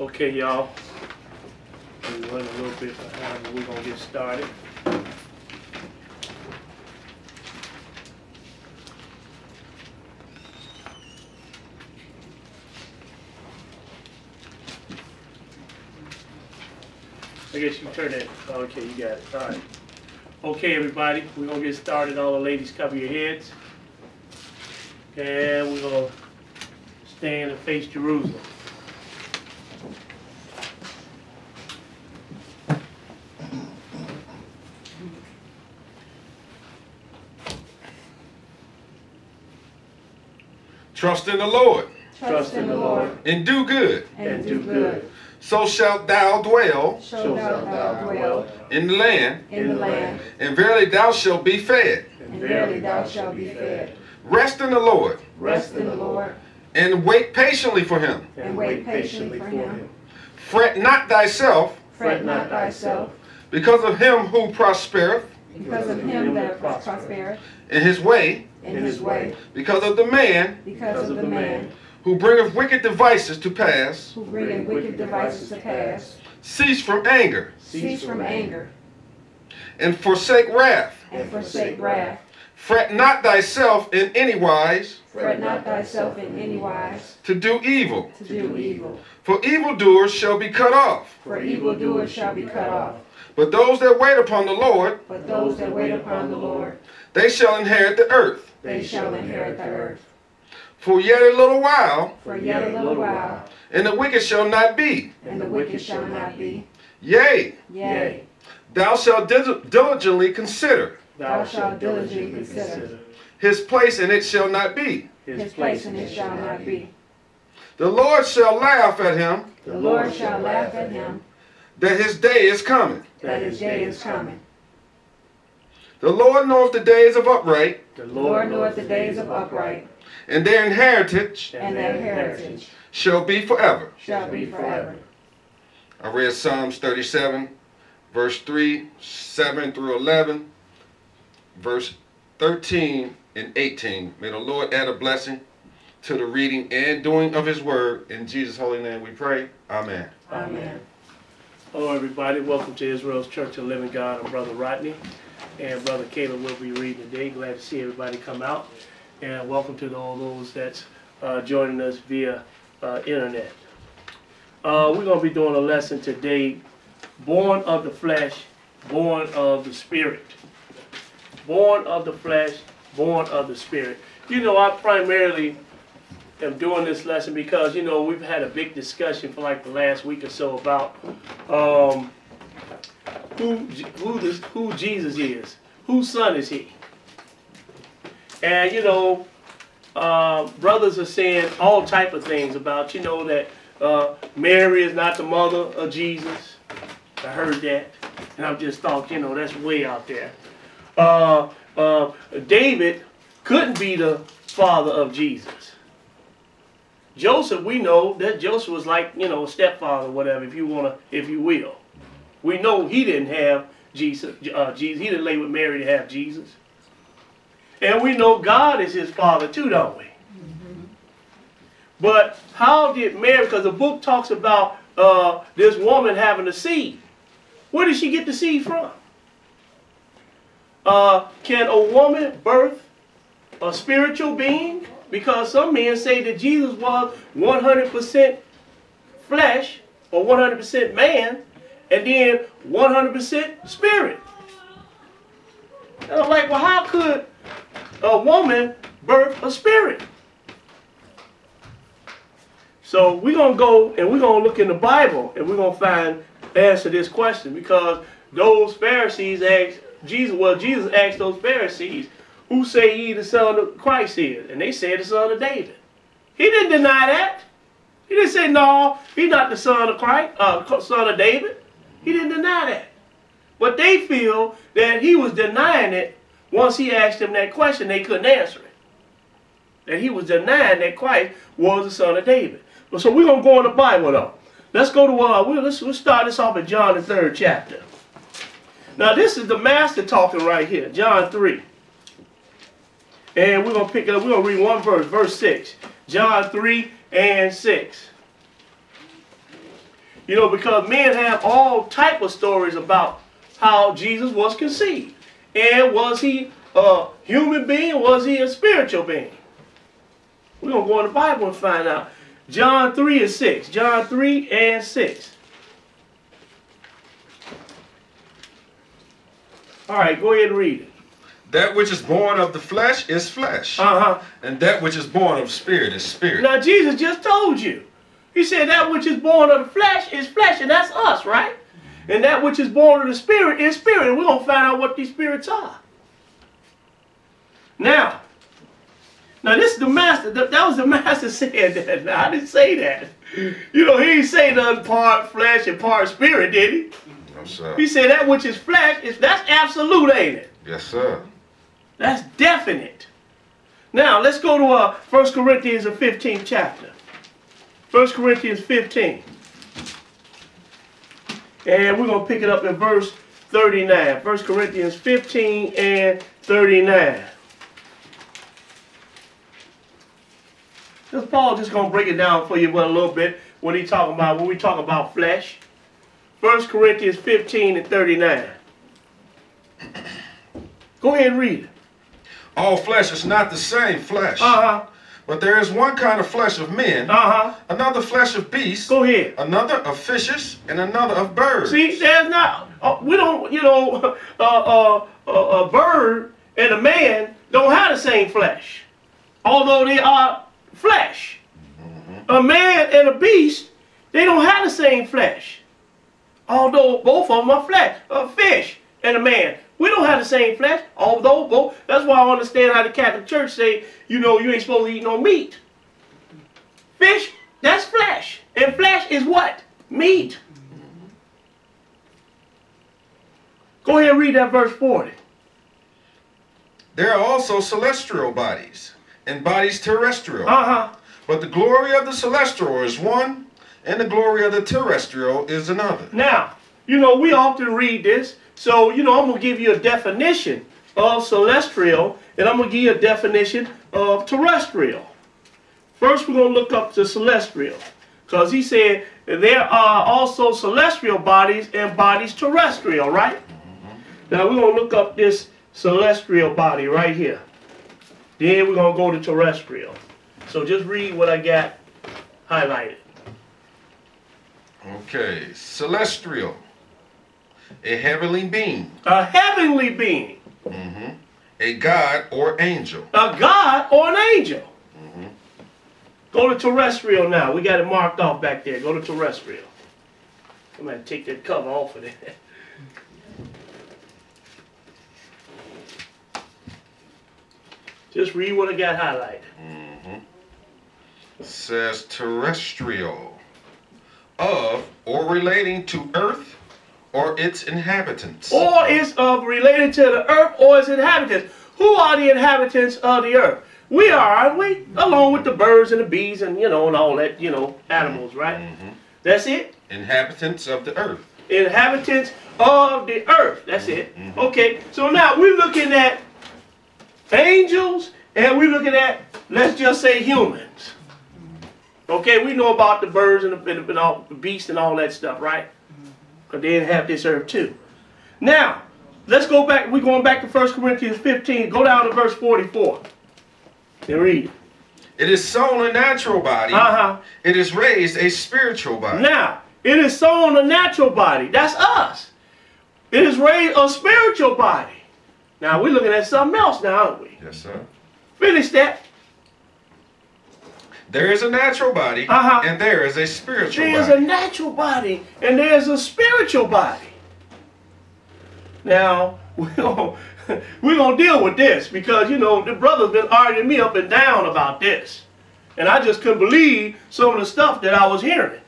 Okay, y'all. We're running a little bit behind, but we're going to get started. I guess you turn it. Okay, you got it. All right. Okay, everybody. We're going to get started. All the ladies, cover your heads. And we're going to stand and face Jerusalem. Trust in the Lord. Trust in the Lord. And do good. And do good. So shalt thou dwell So shalt thou dwell in the land. in the land, And verily thou shalt be fed. and verily thou shalt be fed. Rest in the Lord. Rest in the Lord, And wait patiently for him. and wait patiently for him. Fret not thyself Fret not thyself, because of him who prospereth because of him that prospereth in his way, in his way, because of the man because of the man who bringeth wicked devices to pass. who bringeth wicked devices to pass. Cease from anger, Cease from anger, and forsake wrath. and forsake wrath. Fret not thyself in any wise Fret not thyself in any wise to do evil, to do evil. for evildoers shall be cut off. For evildoers shall be cut off. But those that wait upon the Lord, But those that wait upon the Lord, they shall inherit the earth. they shall inherit the earth. For yet a little while, For yet a little while, and the wicked shall not be. and the wicked shall not be. Yea, Yea, thou shalt diligently consider thou shalt diligently consider his place, and it shall not be. his place, and it shall not be. The Lord shall laugh at him The Lord shall laugh at him, that his day is coming. that his day is coming. The Lord knoweth the days of upright, The The Lord knoweth the days of upright, and their inheritance and their heritage shall be forever. shall be forever. I read Psalms 37, verse 3, 7 through 11, verse 13 and 18. May the Lord add a blessing to the reading and doing of his word. In Jesus' holy name we pray. Amen. Amen. Hello, everybody. Welcome to Israel's Church of the Living God. I'm Brother Rodney, and Brother Caleb will be reading today. Glad to see everybody come out, and welcome to all those that's joining us via internet. We're going to be doing a lesson today, born of the flesh, born of the spirit. Born of the flesh, born of the spirit. You know, I primarily am doing this lesson because, you know, we've had a big discussion for like the last week or so about who Jesus is. Whose son is he? And, you know, brothers are saying all type of things about, you know, that Mary is not the mother of Jesus. I heard that. And I just thought, you know, that's way out there. David couldn't be the father of Jesus. Joseph, we know that Joseph was like, you know, a stepfather or whatever, if you will. We know he didn't have Jesus. He didn't lay with Mary to have Jesus. And we know God is his father too, don't we? Mm-hmm. But how did Mary, because the book talks about this woman having a seed. Where did she get the seed from? Can a woman birth a spiritual being? Because some men say that Jesus was 100% flesh or 100% man and then 100% spirit. And I'm like, well, how could a woman birth a spirit? So we're going to go and we're going to look in the Bible and we're going to answer this question, because those Pharisees asked Jesus, well, Jesus asked those Pharisees, who say ye the son of Christ is? And they said the son of David. He didn't deny that. He didn't say, no, he's not the son of Christ, son of David. He didn't deny that. But they feel that he was denying it once he asked them that question. They couldn't answer it. That he was denying that Christ was the son of David. So we're going to go in the Bible, though. Let's go to, we'll start this off in John, the 3rd chapter. Now, this is the master talking right here, John 3. And we're going to pick it up. We're going to read one verse, verse 6. John 3 and 6. You know, because men have all type of stories about how Jesus was conceived. And was he a human being? Was he a spiritual being? We're going to go in the Bible and find out. John 3 and 6. John 3 and 6. All right, go ahead and read it. That which is born of the flesh is flesh. And that which is born of spirit is spirit. Now, Jesus just told you. He said that which is born of the flesh is flesh, and that's us, right? And that which is born of the spirit is spirit. And we're going to find out what these spirits are. Now this is the master. That was the master said that. Now, I didn't say that. You know, he didn't say nothing part flesh and part spirit, did he? No, sir. He said that which is flesh, that's absolute, ain't it? Yes, sir. That's definite. Now, let's go to 1 Corinthians, the 15th chapter. 1 Corinthians 15. And we're going to pick it up in verse 39. 1 Corinthians 15 and 39. Paul just going to break it down for you a little bit when we talk about flesh. 1 Corinthians 15 and 39. Go ahead and read it. All flesh is not the same flesh. But there is one kind of flesh of men, another flesh of beasts, Go ahead. another of fishes, and another of birds. See, there's not, we don't, you know, a bird and a man don't have the same flesh, although they are flesh. A man and a beast, they don't have the same flesh, although both of them are flesh. A fish and a man, we don't have the same flesh, although both. That's why I understand how the Catholic Church say, you know, you ain't supposed to eat no meat. Fish, that's flesh. And flesh is what? Meat. Go ahead and read that verse 40. There are also celestial bodies and bodies terrestrial. But the glory of the celestial is one, and the glory of the terrestrial is another. Now, you know, we often read this. So, you know, I'm going to give you a definition of celestial, and I'm going to give you a definition of terrestrial. First, we're going to look up the celestial, because he said there are also celestial bodies and bodies terrestrial, right? Now, we're going to look up this celestial body right here. Then we're going to go to terrestrial. So just read what I got highlighted. Okay, celestial. A heavenly being. A heavenly being. A god or angel. A god or an angel. Go to terrestrial now. We got it marked off back there. Go to terrestrial. I'm going to take that cover off of that. Just read what I got highlighted. It says terrestrial. Of or relating to earth or its inhabitants. Or is related to the earth or its inhabitants. Who are the inhabitants of the earth? We are, aren't we? Along with the birds and the bees and, you know, and all that, you know, animals, right? That's it? Inhabitants of the earth. Inhabitants of the earth. That's it. Okay, so now we're looking at angels and we're looking at, let's just say, humans. Okay, we know about the birds and all the beasts and all that stuff, right? Because they inhabit this earth too. Now, let's go back. We're going back to 1 Corinthians 15. Go down to verse 44. And read. It is sown a natural body. It is raised a spiritual body. Now, it is sown a natural body. That's us. It is raised a spiritual body. Now, we're looking at something else now, aren't we? Yes, sir. Finish that. There is a natural body and there is a spiritual body. There's a natural body and there's a spiritual body. Now, we're going to deal with this because, you know, the brother's been arguing me up and down about this. And I just couldn't believe some of the stuff that I was hearing.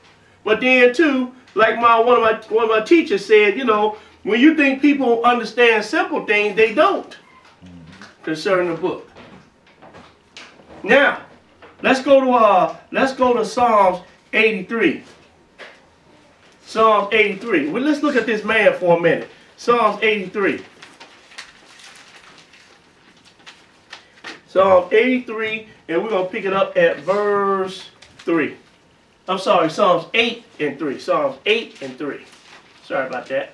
But then, too, like one of my teachers said, you know, when you think people understand simple things, they don't concerning the book. Now, let's go to Psalms 83. Psalms 83. Well, let's look at this man for a minute. Psalms 83. Psalm 83, and we're going to pick it up at verse 3. I'm sorry, Psalms 8 and 3. Psalms 8 and 3. Sorry about that.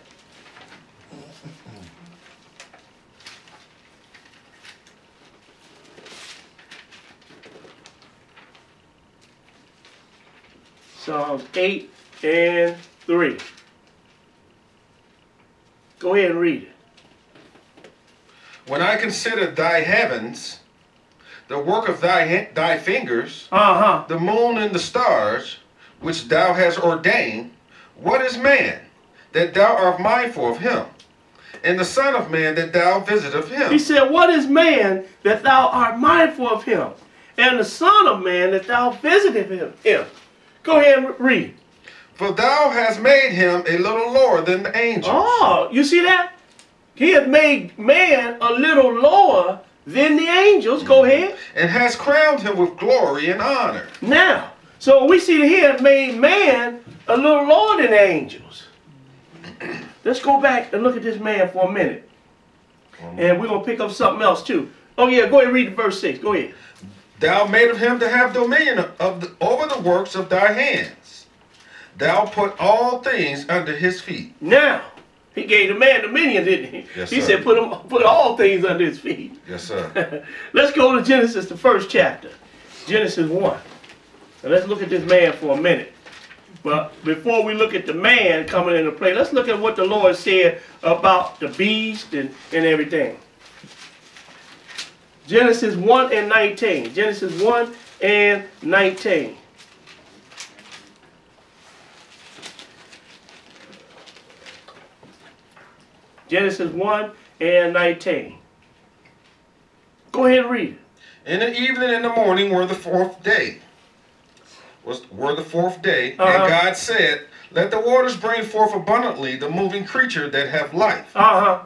Psalms 8 and 3. Go ahead and read it. When I consider thy heavens, the work of thy fingers, Uh-huh. the moon and the stars, which thou hast ordained, what is man, that thou art mindful of him, and the son of man, that thou visitest him? He said, what is man that thou art mindful of him, and the son of man that thou visitest him? Go ahead and read. For thou hast made him a little lower than the angels. Oh, you see that? He has made man a little lower than the angels. Go ahead. And hast crowned him with glory and honor. Now, so we see that he has made man a little lower than the angels. Let's go back and look at this man for a minute. And we're going to pick up something else too. Oh yeah, go ahead and read verse 6. Go ahead. Thou madest him to have dominion over the works of thy hands. Thou put all things under his feet. Now, he gave the man dominion, didn't he? Yes, he sir. said put all things under his feet. Yes, sir. Let's go to Genesis, the first chapter. Genesis 1. And let's look at this man for a minute. But before we look at the man coming into play, let's look at what the Lord said about the beast and everything. Genesis 1 and 19. Genesis 1 and 19. Genesis 1 and 19. Go ahead and read it. In the evening and the morning were the fourth day. Were the fourth day, Uh-huh. and God said, let the waters bring forth abundantly the moving creature that have life, Uh-huh.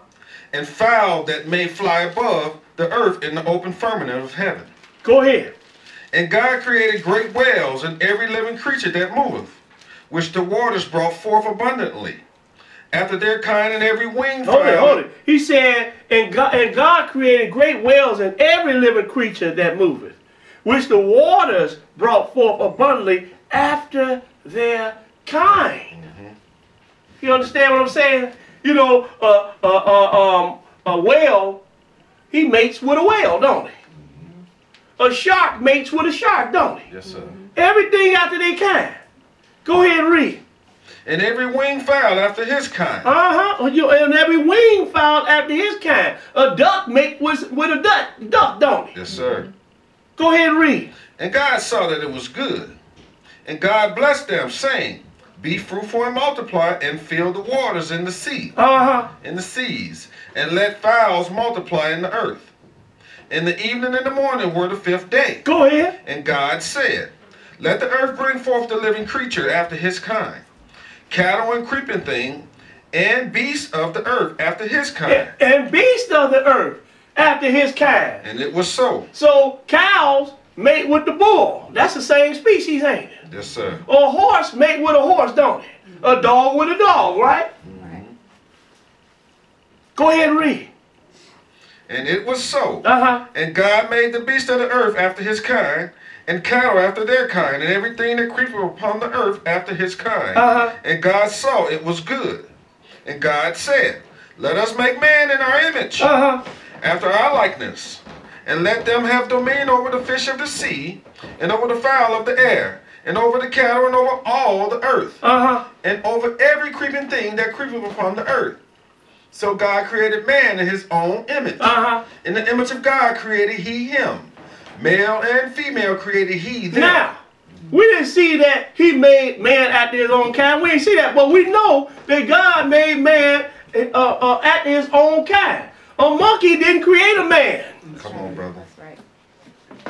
and fowl that may fly above the earth in the open firmament of heaven. Go ahead. And God created great whales and every living creature that moveth, which the waters brought forth abundantly, after their kind, and every winged fowl. Hold it. He said, and God created great whales and every living creature that moveth, which the waters brought forth abundantly after their kind. You understand what I'm saying? You know, a whale, he mates with a whale, don't he? A shark mates with a shark, don't he? Yes, sir. Everything after their kind. Go ahead and read. And every winged fowl after his kind. Uh-huh. And every wing fowl after his kind. A duck mate with a duck, don't he? Yes, sir. Go ahead and read. And God saw that it was good. And God blessed them, saying, be fruitful and multiply, and fill the waters in the sea, Uh-huh. in the seas, and let fowls multiply in the earth. In the evening and the morning were the fifth day. Go ahead. And God said, let the earth bring forth the living creature after his kind, cattle and creeping thing, and beasts of the earth after his kind. And beasts of the earth after his kind. And it was so. So cows mate with the bull. That's the same species, ain't it? Yes, sir. A horse mate with a horse, don't it? A dog with a dog, right? Go ahead and read. And it was so. Uh-huh. And God made the beasts of the earth after his kind, and cattle after their kind, and everything that creepeth upon the earth after his kind. Uh-huh. And God saw it was good. And God said, let us make man in our image, Uh-huh. after our likeness, and let them have dominion over the fish of the sea, and over the fowl of the air, and over the cattle, and over all the earth, Uh-huh. and over every creeping thing that creepeth upon the earth. So God created man in his own image. Uh-huh. In the image of God created he him. Male and female created he them. Now, we didn't see that he made man after his own kind. We didn't see that, but we know that God made man after his own kind. A monkey didn't create a man. Come on, brother. That's right.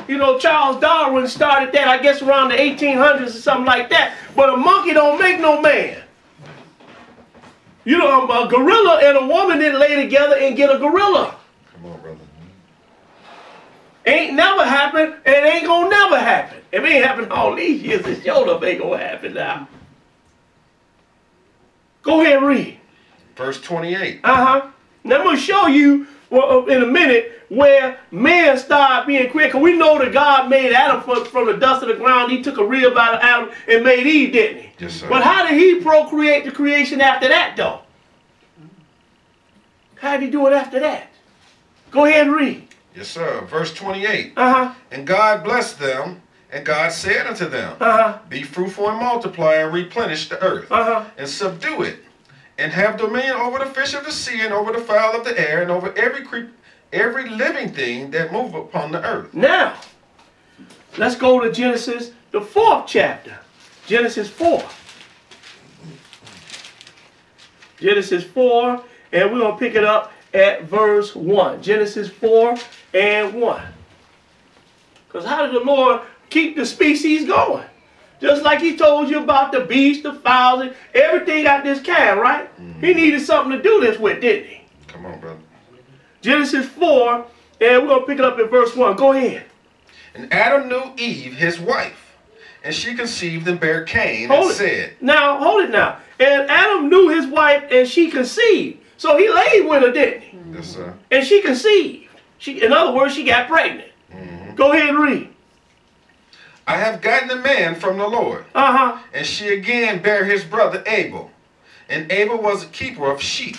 You know, Charles Darwin started that, I guess, around the 1800s or something like that. But a monkey don't make no man. You know, a gorilla and a woman didn't lay together and get a gorilla. Come on, brother. Ain't never happened, and ain't gonna never happen. If it ain't happened all these years, it sure enough ain't gonna happen now. Go ahead and read. Verse 28. Uh-huh. Now I'm gonna show you in a minute where man started being created. Because we know that God made Adam from the dust of the ground. He took a rib out of Adam and made Eve, didn't he? Yes, sir. But how did he procreate the creation after that, though? How did he do it after that? Go ahead and read. Yes, sir. Verse 28. Uh-huh. And God blessed them, and God said unto them, Uh-huh. Be fruitful and multiply, and replenish the earth, Uh-huh. and subdue it, and have dominion over the fish of the sea, and over the fowl of the air, and over every living thing that moveth upon the earth. Now, let's go to Genesis, the 4th chapter. Genesis 4. Genesis 4, and we're going to pick it up at verse 1. Genesis 4 and 1. Because how did the Lord keep the species going? Just like he told you about the beasts, the fowls, and everything out this kind, right? He needed something to do this with, didn't he? Come on, brother. Genesis 4, and we're going to pick it up at verse 1. Go ahead. And Adam knew Eve, his wife, and she conceived and bare Cain, Hold and it. said, Now, hold it now. And Adam knew his wife, and she conceived. So he laid with her, didn't he? Yes, sir. And she conceived. In other words, she got pregnant. Go ahead and read. I have gotten a man from the Lord. Uh-huh. And she again bare his brother Abel. And Abel was a keeper of sheep,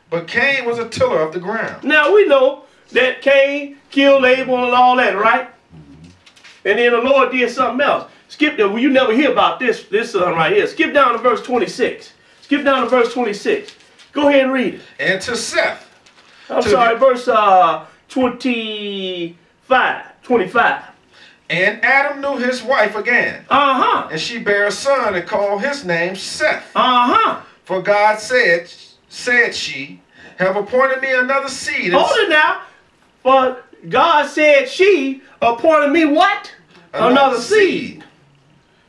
but Cain was a tiller of the ground. Now, we know that Cain killed Abel and all that, right? And then the Lord did something else. Skip there. Well, you never hear about this son right here. Skip down to verse 26. Skip down to verse 26. Go ahead and read it. And to Seth. Verse 25. And Adam knew his wife again. Uh-huh. And she bare a son and called his name Seth. Uh-huh. For God said she, have appointed me another seed. Hold it now. For God said she appointed me what? Another seed.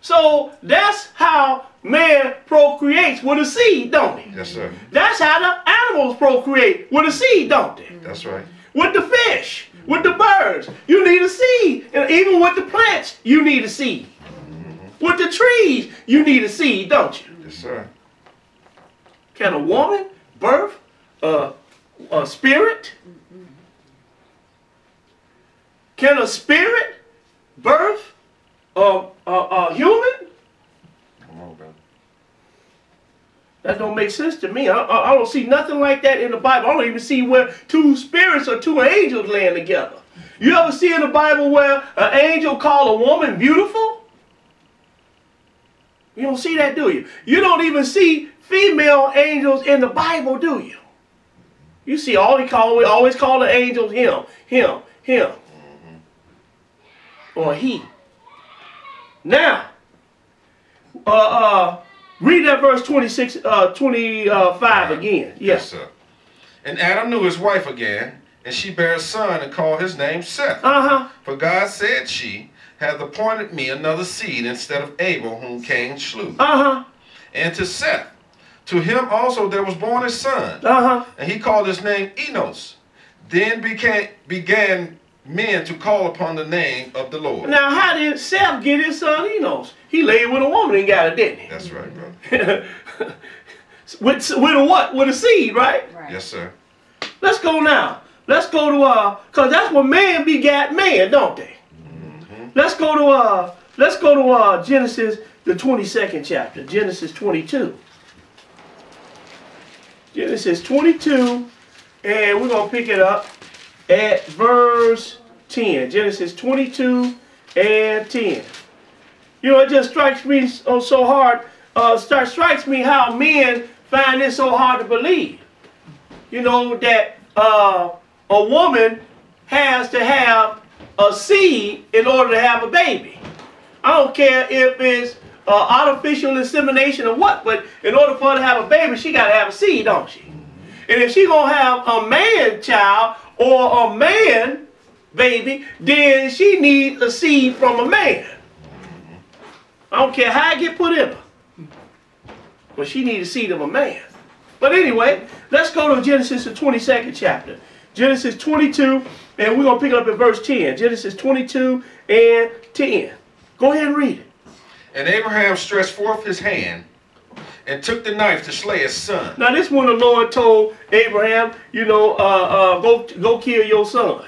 So that's how man procreates with a seed, don't he? Yes, sir. That's how the animals procreate with a seed, don't they? That's right. With the fish, with the birds, you need a seed. And even with the plants, you need a seed. With the trees, you need a seed, don't you? Yes, sir. Can a woman birth a spirit? Can a spirit birth a human? Come on, brother. That don't make sense to me. I don't see nothing like that in the Bible. I don't even see where two spirits or two angels land together. You ever see in the Bible where an angel called a woman beautiful? You don't see that, do you? You don't even see female angels in the Bible, do you? You see, we always call the angels him, or he. Now, read that verse 25 again. Yes, sir. And Adam knew his wife again, and she bare a son and called his name Seth. Uh-huh. For God said she, hath appointed me another seed instead of Abel, whom Cain slew. Uh-huh. And to Seth, to him also there was born a son, Uh-huh. and he called his name Enos. Then began men to call upon the name of the Lord. Now, how did Seth get his son Enos? He laid with a woman and got it, didn't he? That's right, brother. with a what? With a seed, right? Yes, sir. Let's go now. Let's go to because that's what man begat man, don't they? Let's go to Genesis, the 22nd chapter. Genesis 22. Genesis 22, and we're gonna pick it up at verse 10. Genesis 22 and 10. You know, it just strikes me so hard. Strikes me how men find this so hard to believe. You know that a woman has to have a seed in order to have a baby. I don't care if it's artificial insemination or what, but in order for her to have a baby, she got to have a seed, don't she? And if she gonna have a man child or a man baby, then she needs a seed from a man. I don't care how it get put in her, but she needs a seed of a man. But anyway, let's go to Genesis, the 22nd chapter. Genesis 22, and we're going to pick it up at verse 10. Genesis 22 and 10. Go ahead and read it. And Abraham stretched forth his hand, and took the knife to slay his son. Now this when the Lord told Abraham, you know, go kill your son.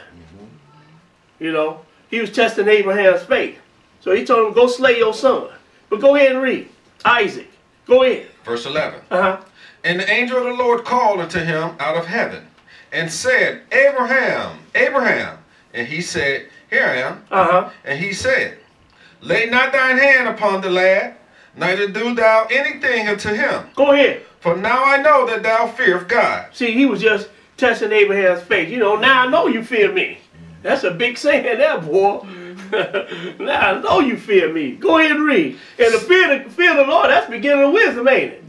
You know, he was testing Abraham's faith. So he told him, go slay your son. But go ahead and read. Isaac. Go ahead. Verse 11. Uh-huh. And the angel of the Lord called unto him out of heaven, and said, Abraham, Abraham. And he said, Here I am. Uh-huh. And he said, Lay not thine hand upon the lad, neither do thou anything unto him. Go ahead. For now I know that thou fearest God. See, he was just testing Abraham's faith. You know, now I know you fear me. That's a big saying there, boy. Now I know you fear me. Go ahead and read. And the fear of the Lord, that's beginning of wisdom, ain't it?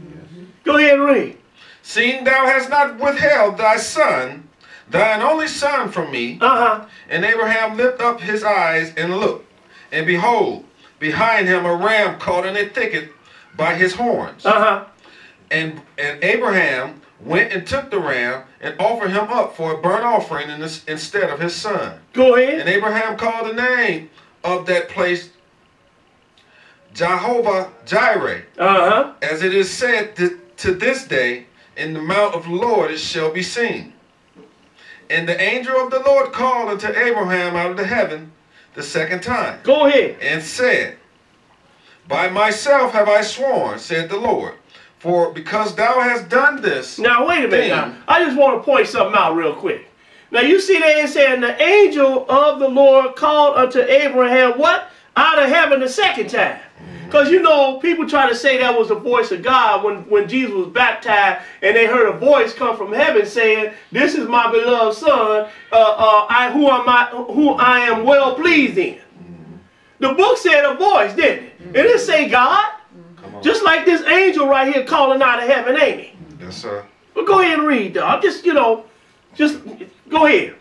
Go ahead and read. Seeing thou hast not withheld thy son, thine only son from me. Uh-huh. And Abraham lifted up his eyes and looked, and behold, behind him a ram caught in a thicket by his horns. Uh-huh. And Abraham went and took the ram and offered him up for a burnt offering instead of his son. Go ahead. And Abraham called the name of that place Jehovah Jireh, Uh-huh. as it is said to this day, in the mount of the Lord it shall be seen. And the angel of the Lord called unto Abraham out of the heaven the second time, Go ahead. and said, By myself have I sworn, said the Lord, for because thou hast done this. Now, wait a minute now. I just want to point something out real quick. Now, you see there it said, the angel of the Lord called unto Abraham, what? Out of heaven the second time. Because, you know, people try to say that was the voice of God when Jesus was baptized and they heard a voice come from heaven saying, this is my beloved son, who I am well pleased in. The book said a voice, didn't it? It didn't say God. Just like this angel right here calling out of heaven, ain't he? Yes, sir. But go ahead and read, dog. Just go ahead.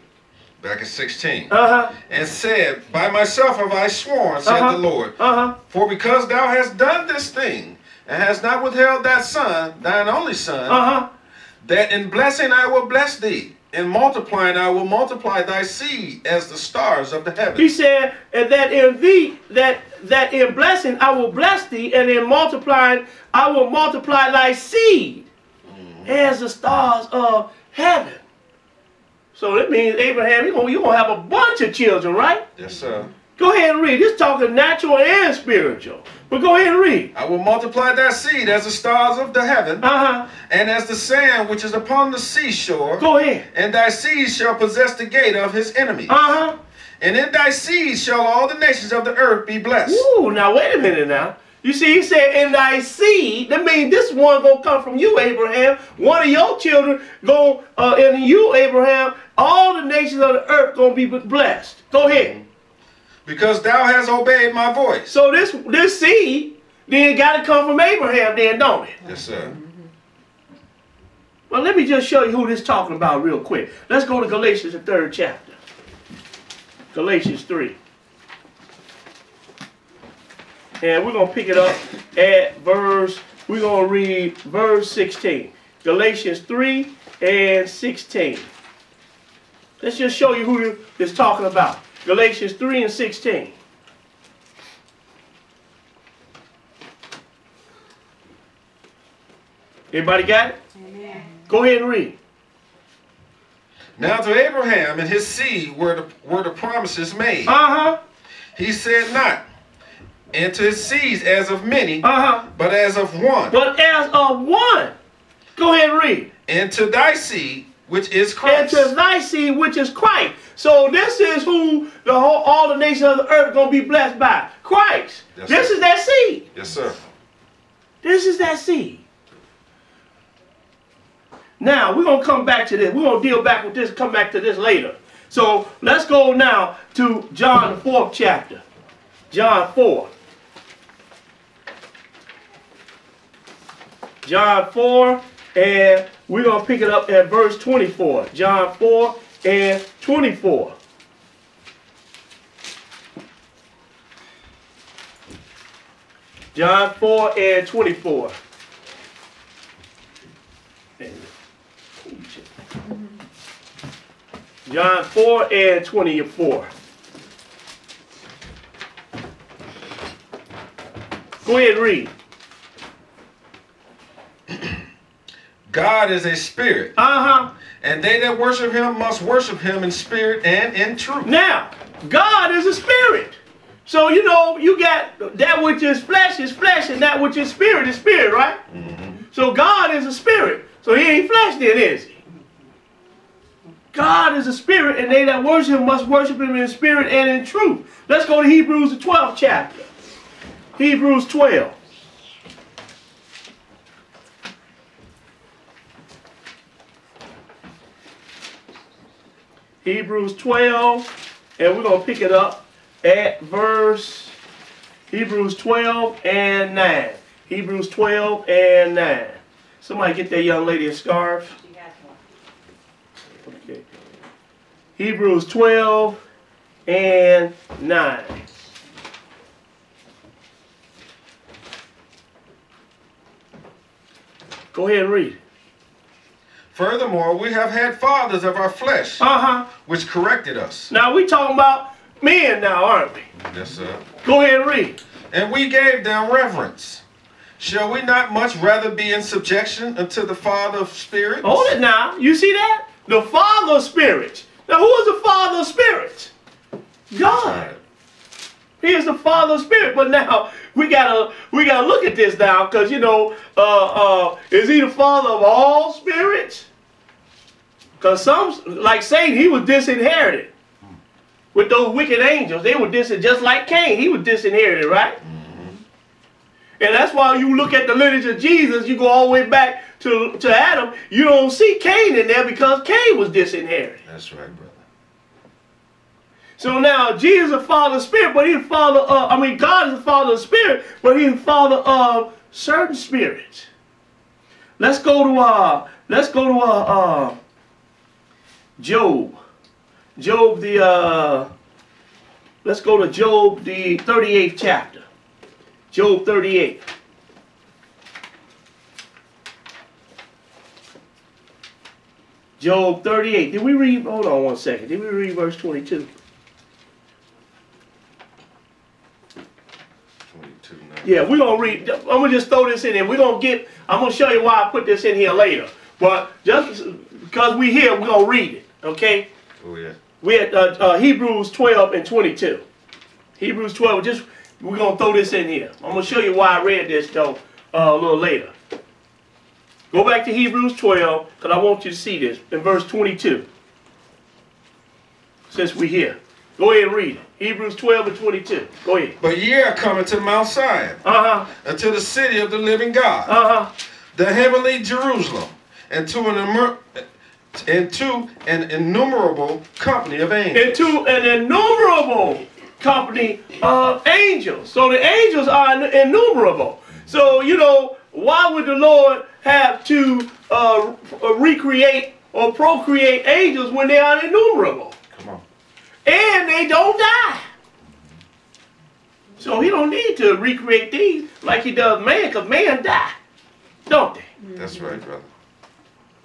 Back in 16. Uh-huh. And said, By myself have I sworn, said the Lord, Uh-huh. for because thou hast done this thing, and hast not withheld that son, thine only son, Uh-huh. that in blessing I will bless thee, in multiplying I will multiply thy seed as the stars of the heaven. He said, and that in thee, that in blessing I will bless thee, and in multiplying I will multiply thy seed as the stars of heaven. So that means Abraham, you're going to have a bunch of children, right? Yes, sir. Go ahead and read. This talking natural and spiritual. But go ahead and read. I will multiply thy seed as the stars of the heaven, Uh-huh. and as the sand which is upon the seashore. Go ahead. And thy seed shall possess the gate of his enemies. Uh-huh. And in thy seed shall all the nations of the earth be blessed. Ooh, now wait a minute now. You see, he said, in thy seed, that means this one gonna come from you, Abraham. One of your children in you, Abraham, all the nations of the earth gonna be blessed. Go ahead. Because thou hast obeyed my voice. So this seed, then gotta come from Abraham then, don't it? Yes, sir. Well, let me just show you who this talking about real quick. Let's go to Galatians, the 3rd chapter. Galatians 3. And we're going to pick it up at we're going to read verse 16. Galatians 3 and 16. Let's just show you who it's talking about. Galatians 3 and 16. Everybody got it? Amen. Go ahead and read. Now to Abraham and his seed were the promises made. Uh-huh. He said not, and to his seeds as of many, Uh-huh. but as of one. But as of one. Go ahead and read. And to thy seed, which is And Christ. to thy seed, which is Christ. So this is who all the nations of the earth are going to be blessed by. Christ. Yes, This sir. is that seed. Yes, sir. This is that seed. Now, we're going to come back to this. We're going to deal back with this, come back to this later. So, let's go now to John, the 4th chapter. John 4. John 4, and we're going to pick it up at verse 24. John 4 and 24. John 4 and 24. John 4 and 24. Go ahead and read. God is a spirit, Uh-huh. and they that worship him must worship him in spirit and in truth. Now, God is a spirit. So, you know, you got that which is flesh, and that which is spirit, right? So God is a spirit. So he ain't flesh then, is he? God is a spirit, and they that worship him must worship him in spirit and in truth. Let's go to Hebrews, the 12th chapter. Hebrews 12. Hebrews 12, and we're going to pick it up at verse, Hebrews 12 and 9. Hebrews 12 and 9. Somebody get that young lady a scarf. Okay. Hebrews 12 and 9. Go ahead and read it. Furthermore, we have had fathers of our flesh, Uh-huh. which corrected us. Now we talking about men now, aren't we? Yes, sir. Go ahead and read. And we gave them reverence. Shall we not much rather be in subjection unto the Father of spirits? Hold it now. You see that? The Father of spirits. Now who is the Father of spirits? God. He is the Father of spirit. But now we gotta look at this now, because you know, is he the Father of all spirits? Because some, like Satan, he was disinherited with those wicked angels. They were just like Cain. He was disinherited, right? And that's why you look at the lineage of Jesus, you go all the way back to Adam, you don't see Cain in there because Cain was disinherited. That's right, brother. So now Jesus is the Father of spirit, but he's the Father of, God is the Father of spirit, but he's the Father of certain spirits. Let's go to Job. Let's go to Job, the 38th chapter. Job 38. Job 38. Did we read, hold on one second. Did we read verse 22? 22, Yeah, we're going to read, I'm going to just throw this in there. I'm going to show you why I put this in here later. But just because we're here, we're going to read it, okay? Oh, yeah. We're at Hebrews 12 and 22. Hebrews 12, we're going to throw this in here. I'm going to show you why I read this, though, a little later. Go back to Hebrews 12, because I want you to see this, in verse 22. Since we're here. Go ahead and read it. Hebrews 12 and 22. Go ahead. But ye are coming to Mount Zion, unto the city of the living God, the heavenly Jerusalem, and to an innumerable company of angels. And to an innumerable company of angels. So the angels are innumerable. So, you know, why would the Lord have to recreate or procreate angels when they are innumerable? Come on. And they don't die. So he don't need to recreate these like he does man, because man die, don't they? That's right, brother.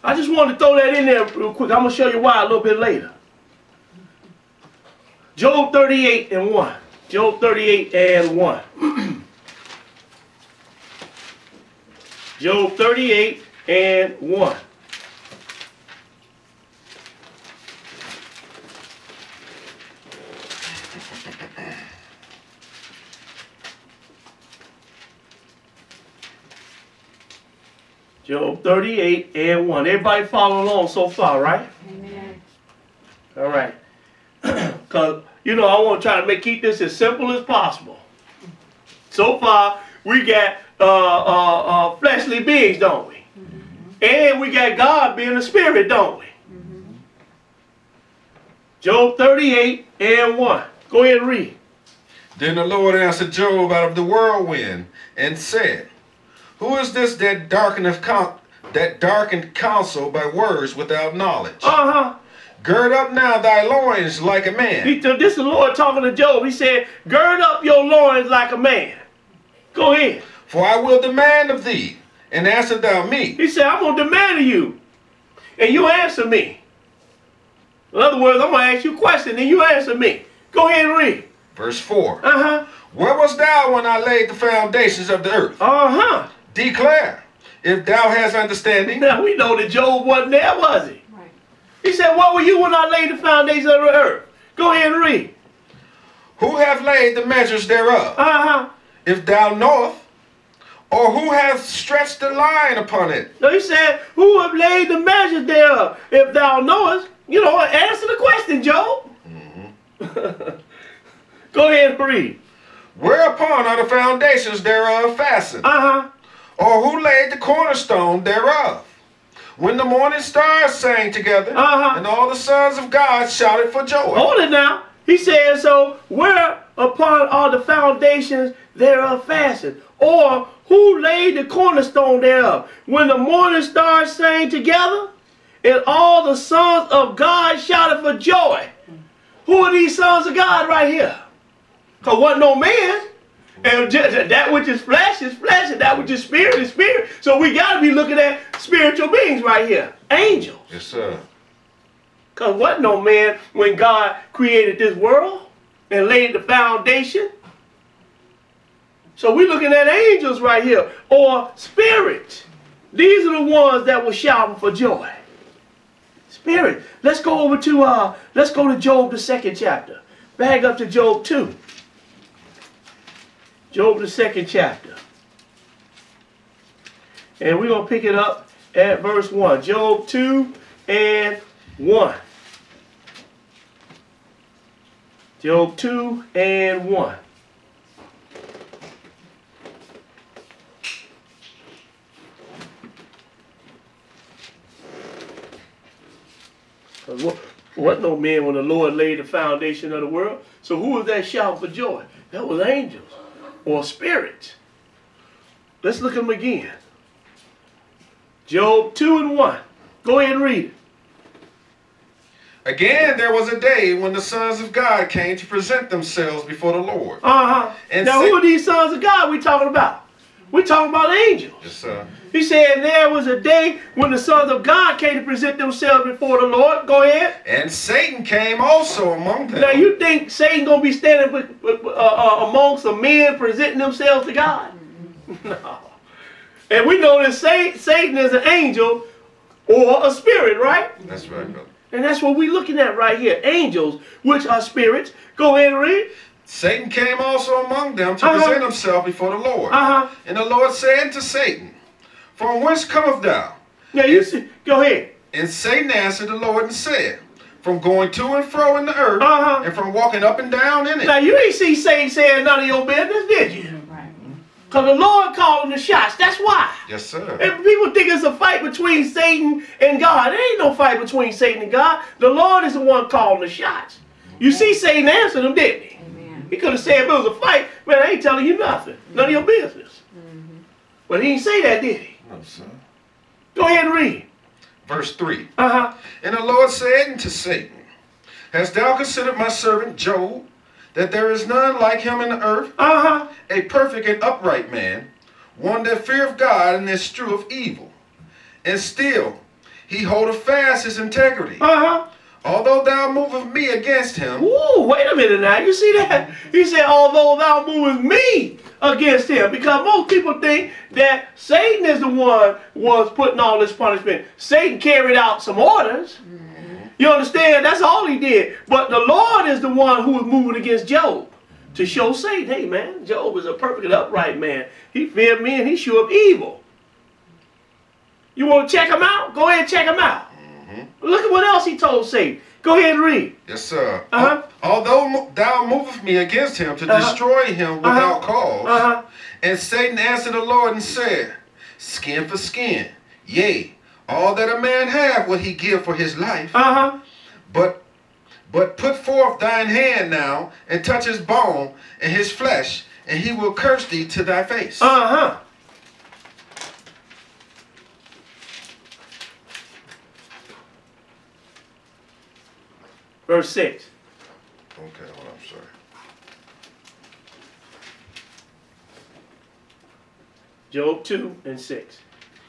I just wanted to throw that in there real quick. I'm going to show you why a little bit later. Job 38 and 1. Job 38 and 1. Job 38 and 1. Job 38 and 1. Everybody follow along so far, right? Amen. All right. Because, you know, I want to try to keep this as simple as possible. So far, we got fleshly beings, don't we? And we got God being a spirit, don't we? Job 38 and 1. Go ahead and read. Then the Lord answered Job out of the whirlwind and said, who is this that darkened counsel by words without knowledge? Gird up now thy loins like a man. This is the Lord talking to Job. He said, gird up your loins like a man. Go ahead. For I will demand of thee, and answer thou me. He said, I'm going to demand of you, and you answer me. In other words, I'm going to ask you a question, and you answer me. Go ahead and read. Verse 4. Where wast thou when I laid the foundations of the earth? Declare, if thou hast understanding. Now we know that Job wasn't there, was he? Right. He said, what were you when I laid the foundation of the earth? Go ahead and read. Who hath laid the measures thereof? Uh-huh. If thou knowest, or who hath stretched the line upon it? No, he said, who have laid the measures thereof? If thou knowest, you know, answer the question, Job. Go ahead and read. Whereupon are the foundations thereof fastened? Uh-huh. Or who laid the cornerstone thereof? When the morning stars sang together, Uh-huh. and all the sons of God shouted for joy. Hold it now. He said, so whereupon are the foundations thereof fastened? Or who laid the cornerstone thereof? When the morning stars sang together, and all the sons of God shouted for joy. Who are these sons of God right here? Because wasn't no man. And that which is flesh, and that which is spirit. So we got to be looking at spiritual beings right here. Angels. Yes, sir. Because wasn't no man when God created this world and laid the foundation. So we're looking at angels right here. Or spirits. These are the ones that were shouting for joy. Spirit. Let's go over to Job, the 2nd chapter. Back up to Job 2. Job, the 2nd chapter. And we're going to pick it up at verse 1. Job 2 and 1. Job 2 and 1. What no man when the Lord laid the foundation of the world? So who was that shouting for joy? That was angels or spirits. Let's look at them again. Job 2 and 1. Go ahead and read it. Again, there was a day when the sons of God came to present themselves before the Lord. Uh-huh. And now who are these sons of God we talking about? We talking about angels. Yes, sir. He said there was a day when the sons of God came to present themselves before the Lord. Go ahead. And Satan came also among them. Now you think Satan going to be standing amongst the men presenting themselves to God? No. And we know that Satan is an angel or a spirit, right? That's right, brother. And that's what we're looking at right here. Angels, which are spirits. Go ahead and read. Satan came also among them to present himself before the Lord. And the Lord said unto Satan, From whence comest thou? Yeah, you see, go ahead. And Satan answered the Lord and said, From going to and fro in the earth, and from walking up and down in it. Now you ain't see Satan saying none of your business, did you? Because the Lord calling the shots. That's why. Yes, sir. And people think it's a fight between Satan and God. There ain't no fight between Satan and God. The Lord is the one calling the shots. You see Satan answer them, didn't he? Amen. He could have said if it was a fight, man, I ain't telling you nothing. None of your business. But he didn't say that, did he? No, sir. Go ahead and read. Verse 3. Uh-huh. And the Lord said unto Satan, Hast thou considered my servant Job, that there is none like him in the earth, Uh-huh. a perfect and upright man, one that feareth God and escheweth evil? And still he holdeth fast his integrity. Uh-huh. Although thou movest me against him. Ooh, wait a minute now. You see that? He said, although thou movest me against him. Because most people think that Satan is the one was putting all this punishment. Satan carried out some orders. You understand? That's all he did. But the Lord is the one who was moving against Job to show Satan, hey man, Job is a perfect and upright man. He feared me and he showed evil. You want to check him out? Go ahead and check him out. Look at what else he told Satan. Go ahead and read. Yes, sir. Uh-huh. Although thou movest me against him to destroy him without cause. And Satan answered the Lord and said, Skin for skin, yea, all that a man have will he give for his life. But put forth thine hand now, and touch his bone and his flesh, and he will curse thee to thy face. Verse 6. Okay, hold on, I'm sorry. Job 2 and 6.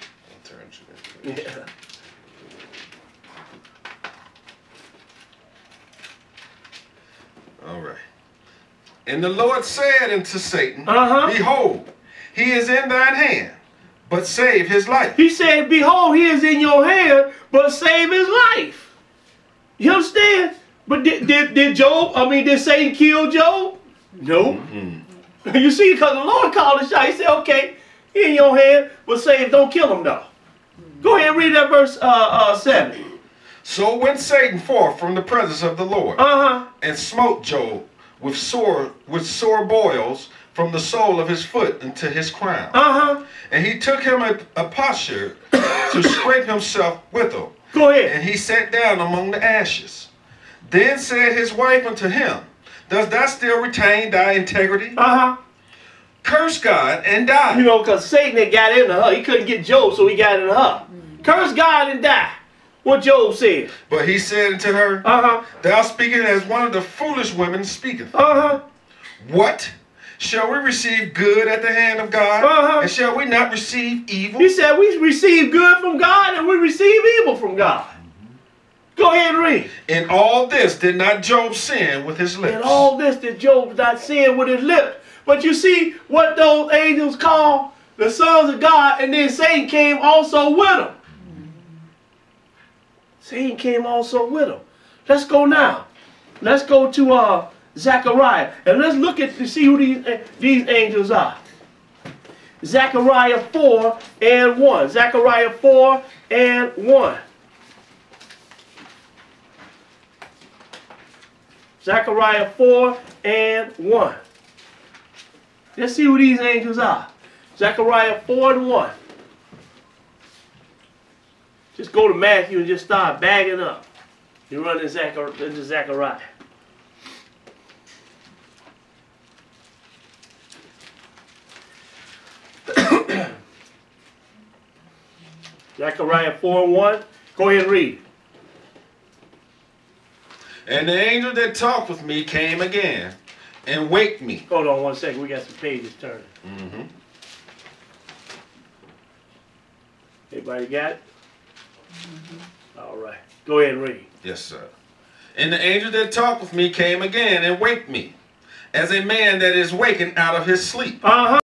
I'll turn to this. Yeah. All right. And the Lord said unto Satan, Uh-huh. Behold, he is in thine hand, but save his life. He said, behold, he is in your hand, but save his life. You understand? But did Job, did Satan kill Job? No. You see, because the Lord called the shot. He said, okay, he in your hand, but save, don't kill him though. Go ahead and read that verse 7. So went Satan forth from the presence of the Lord, and smote Job with sore boils from the sole of his foot unto his crown. And he took him a potsherd to scrape himself withal. Go ahead. And he sat down among the ashes. Then said his wife unto him, does thou still retain thy integrity? Curse God and die. You know, because Satan had got into her. He couldn't get Job, so he got into her. Curse God and die. What Job said. But he said unto her, thou speakest as one of the foolish women speaketh. What? Shall we receive good at the hand of God? And shall we not receive evil? He said we receive good from God and we receive evil from God. Go ahead and read. In all this did not Job sin with his lips. In all this did Job not sin with his lips. But you see what those angels call the sons of God, and then Satan came also with them. Satan came also with them. Let's go now. Let's go to Zechariah, and let's look at to see who these angels are. Zechariah 4 and 1. Zechariah 4 and 1. Zechariah 4 and 1. Let's see who these angels are. Zechariah 4 and 1. Just go to Matthew and just start bagging up. You run into Zechariah. Zechariah 4 and 1. Go ahead and read. And the angel that talked with me came again and waked me. Hold on 1 second. We got some pages turning. Everybody got it? All right. Go ahead and read. Yes, sir. And the angel that talked with me came again and waked me, as a man that is wakened out of his sleep.